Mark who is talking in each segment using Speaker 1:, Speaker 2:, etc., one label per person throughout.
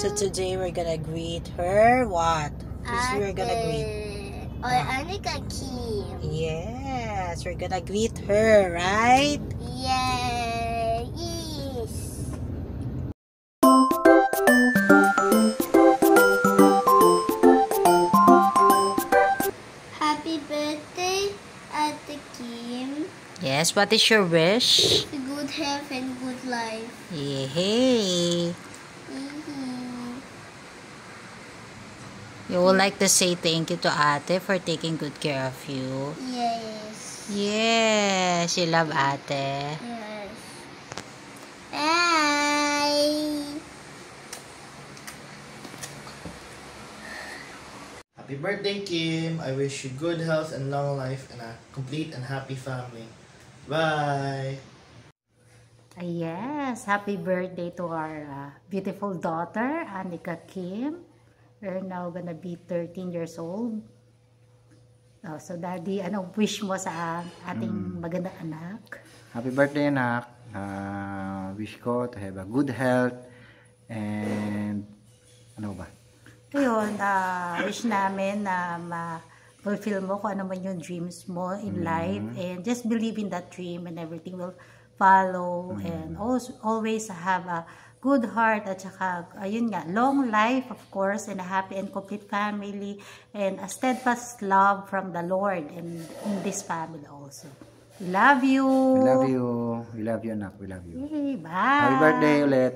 Speaker 1: So today we're gonna greet her. What? We're gonna greet.
Speaker 2: Or Anika Kim.
Speaker 1: Yes, we're gonna greet her, right?
Speaker 2: Yes. Happy birthday, Ate Kim.
Speaker 1: Yes, what is your wish?
Speaker 2: Good health and good life.
Speaker 1: Yay! You would like to say thank you to Ate for taking good care of you.
Speaker 2: Yes.
Speaker 1: Yes, you love Ate.
Speaker 2: Yes. Bye.
Speaker 3: Happy birthday, Kim. I wish you good health and long life and a complete and happy family. Bye.
Speaker 4: Yes, happy birthday to our beautiful daughter, Anika Kim. We're now gonna be 13 years old. So Daddy, ano wish mo sa ating magandang anak?
Speaker 5: Happy birthday, anak. Wish ko to have a good health and ano ba?
Speaker 4: Ayun, wish namin na ma-fulfill mo kung ano man yung dreams mo in life, and just believe in that dream and everything will follow, and also always have a good heart at saka ayun nga, long life of course, and a happy and complete family, and a steadfast love from the Lord and in this family also. We love you.
Speaker 5: We love you. We love you, anak. We love you.
Speaker 4: Yay, bye.
Speaker 5: Happy birthday ulit.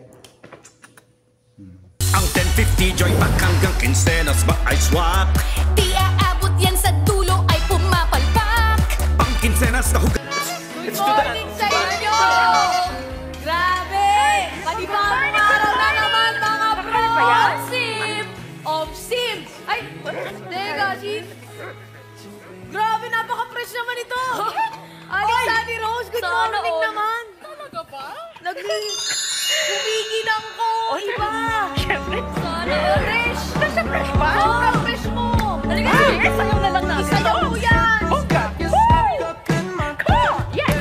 Speaker 6: Ang 1050 joy pack hanggang kinsenas ba ay swak?
Speaker 7: Di aabot yan sa dulo ay pumapalpak.
Speaker 6: Ang kinsenas na hugas.
Speaker 7: Good morning sa inyo! Grabe! Panibagong araw na naman mga bro! Obsim! Ay! Teka, grabe, napaka-fresh naman ito! Aling Sunny Rose, good morning naman! Talaga ba? Humiginang ko! Iba! Siyempre! Sana fresh! Nasa fresh ba? Sobrang fresh mo! Talaga, sige, sayaw na lang natin. Isayaw mo yan! Oh, God! Yes! Come on! Yes!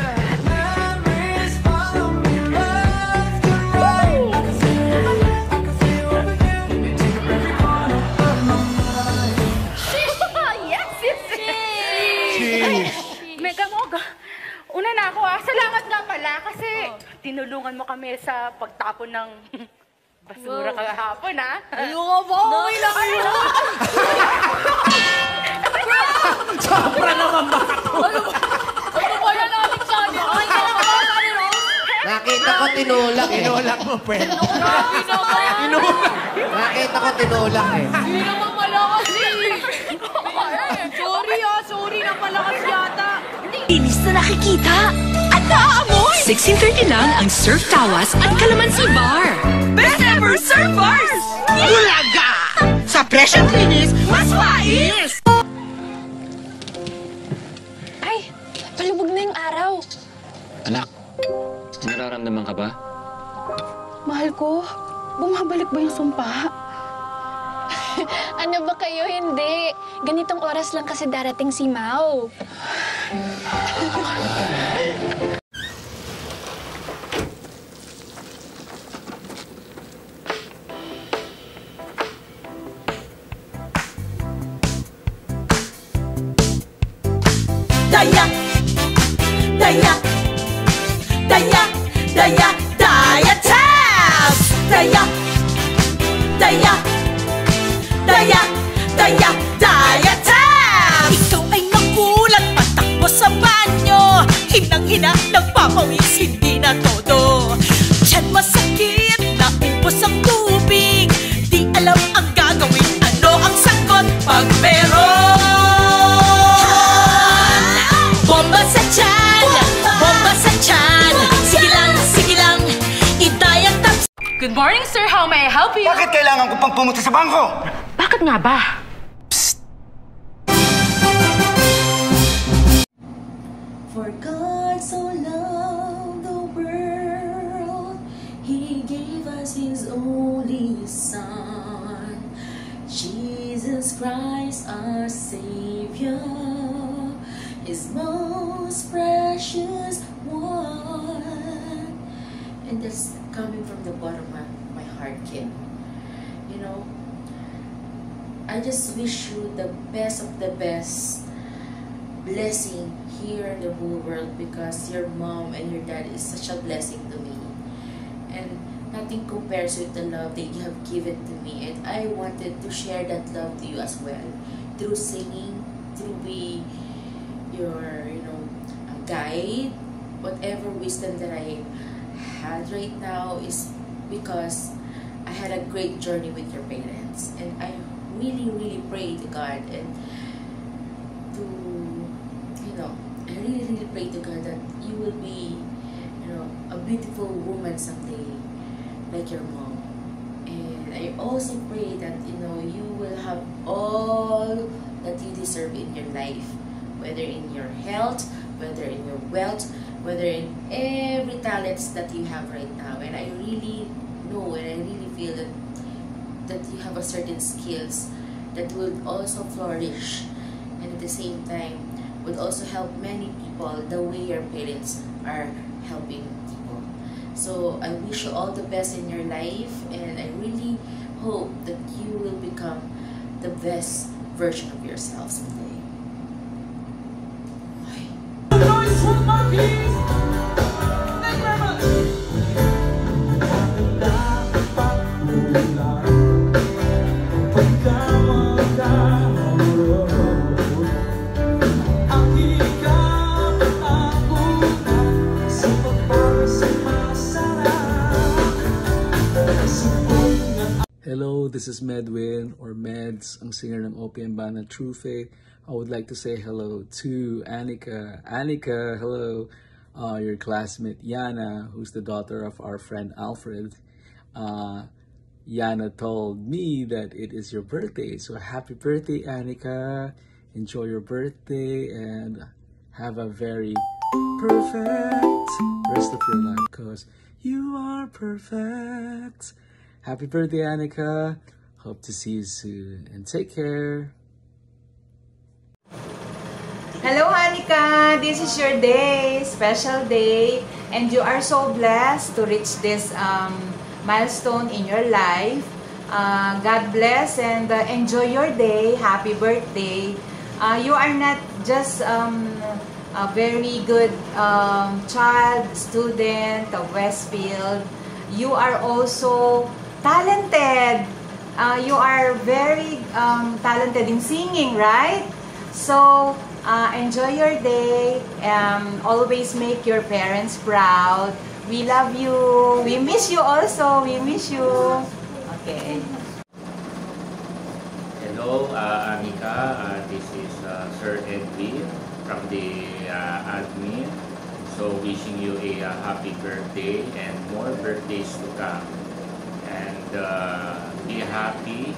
Speaker 8: Una na ako salamat nga pala kasi tinulungan mo kami sa pagtapon ng basura kahapon, ha?
Speaker 7: Ayoko po! Okay lang kayo!
Speaker 6: Sobra naman baka to!
Speaker 7: Ano ba yan, Aling Sunny? Okay ka ba, Sunny Rose?
Speaker 3: Nakita ko tinulak eh.
Speaker 6: Tinulak mo, friend.
Speaker 7: Grabe naman!
Speaker 3: Nakita ko tinulak eh.
Speaker 7: Hindi naman malakas eh! Sorry, napalakas yata!
Speaker 9: Inis na nakikita at naaamoy! 16:30 lang ang Surf Tawas at Calamansi Bar. Best ever surf bars!
Speaker 6: Bulaga! Sa presyong linis, mas wais!
Speaker 9: Ay, palubog na yung araw.
Speaker 10: Anak, nararamdaman ka ba?
Speaker 9: Mahal ko, bumabalik ba yung sumpa? Ano ba kayo? Hindi. Ganitong oras lang kasi darating si Mau.
Speaker 7: Daya! Daya! Daya! Daya! Daya Tabs! Daya! Daya! Daya! Daya! Daya Tabs! Ikaw ay nagulat, patakbo sa banyo. Hinang-hina, nagpapawis, hindi na todo. Diyan masakit, naubos ang tubig. Di alam ang gagawin, ano ang sagot pag meron. Bomba sa tiyan! Bomba sa tiyan! Sige lang, idaya Tabs!
Speaker 8: Good morning, sir. How may I help you?
Speaker 6: Bakit kailangan ko pang pumunta sa bangko?
Speaker 8: Bakit nga ba?
Speaker 7: For God so loved the world, He gave us His only Son, Jesus Christ our Savior, His most precious one. And that's coming from the bottom of my heart, Kim.
Speaker 11: you know, I just wish you the best of the best blessing here in the whole world, because your mom and your dad is such a blessing to me, and nothing compares with the love that you have given to me, and I wanted to share that love to you as well, through singing, through be your, you know, guide. Whatever wisdom that I had right now is because I had a great journey with your parents, and I really pray to God, and to, you know, I really pray to God that you will be, you know, a beautiful woman someday like your mom. And I also pray that, you know, you will have all that you deserve in your life, whether in your health, whether in your wealth, whether in every talents that you have right now. And I really know, and I really feel that you have a certain skills that will also flourish, and at the same time would also help many people the way your parents are helping people. So I wish you all the best in your life, and I really hope that you will become the best version of yourself someday.
Speaker 12: Hello, this is Medwin, or Meds, ang singer ng OPM band na True Faith. I would like to say hello to Annika. Annika, hello. Your classmate Yana, who's the daughter of our friend Alfred. Yana told me that it is your birthday, so happy birthday, Annika. Enjoy your birthday and have a very perfect rest of your life, because you are perfect. Happy birthday, Annika. Hope to see you soon, and take care.
Speaker 13: Hello, Annika. This is your day, special day, and you are so blessed to reach this milestone in your life. God bless, and enjoy your day. Happy birthday. You are not just a very good child, student of Westfield. You are also talented. You are very talented in singing, right? So enjoy your day. Always make your parents proud. We love you. We miss you also. We miss you. Okay.
Speaker 14: Hello, Annika. This is Sir Edwin from the admin. So wishing you a happy birthday and more birthdays to come. And be happy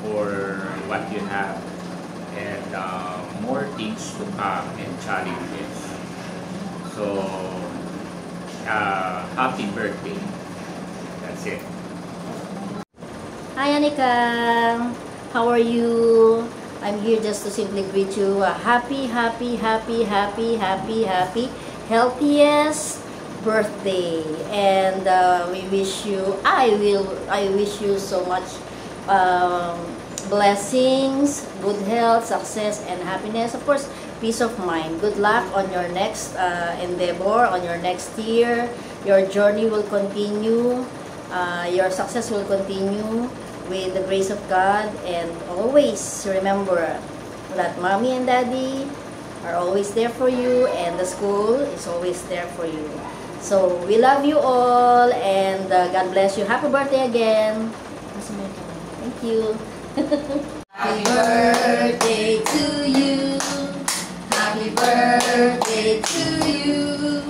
Speaker 14: for what you have, and more things to come and challenges. So happy birthday. That's it.
Speaker 15: Hi, Annika. How are you? I'm here just to simply greet you a happy, healthiest birthday, and we wish you, I wish you so much blessings, good health, success, and happiness. Of course, peace of mind. Good luck on your next endeavor, on your next year. Your journey will continue. Your success will continue with the grace of God, and always remember that mommy and daddy are always there for you, and the school is always there for you. So we love you all, and God bless you. Happy birthday again. Thank you. Happy birthday to you. Happy birthday to you.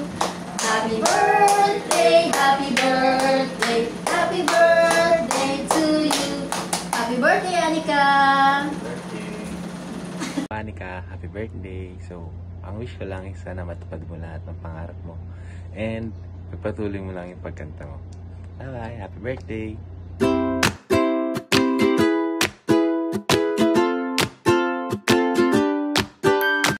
Speaker 15: Happy birthday, happy birthday, happy birthday to you. Happy birthday, Annika.
Speaker 16: Annika, happy birthday. So, ang wish ko lang is sana matupad mo lahat ng pangarap mo. And pagpatuloy mo lang yung pagkanta mo. Bye-bye. Happy birthday.